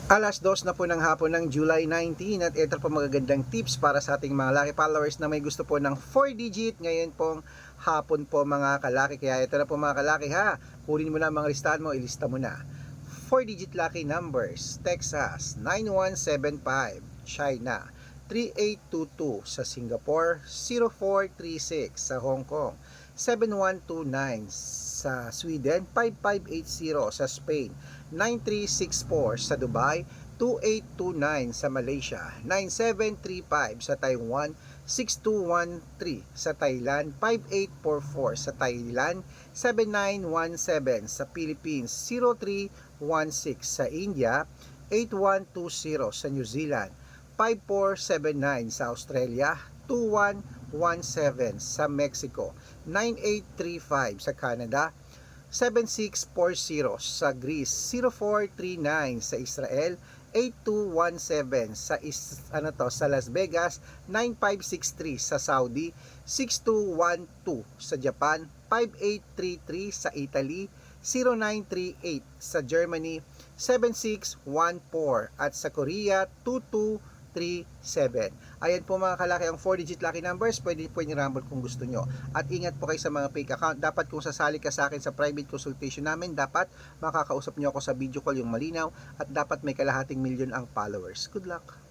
2:00 na po ng hapon ng July 19 at ito po magagandang tips para sa ating mga lucky followers na may gusto po ng 4 digit ngayon pong hapon po mga kalaki. Kaya ito na po mga kalaki ha, kunin mo na mga listahan mo, ilista mo na. 4 digit lucky numbers: Texas 9175, China 3822, sa Singapore 0436, sa Hong Kong 7129, sa Sweden 5580, sa Spain 9364, sa Dubai 2829, sa Malaysia 9735, sa Taiwan 6213, sa Thailand 5844, sa Thailand 7917, sa Philippines 0316, sa India 8120, sa New Zealand 5479, sa Australia 2117, sa Mexico 9835, sa Canada 7640, sa Greece 0439, sa Israel 8217, sa Las Vegas 9563, sa Saudi 6212, sa Japan 5833, sa Italy 0938, sa Germany 7614, at sa Korea 2237. Ayan po mga kalaki ang 4 digit lucky numbers. Pwede po i-rumble kung gusto nyo. At ingat po kayo sa mga fake account. Dapat kung sasali ka sa akin sa private consultation namin, dapat makakausap nyo ako sa video call yung malinaw, at dapat may kalahating milyon ang followers. Good luck!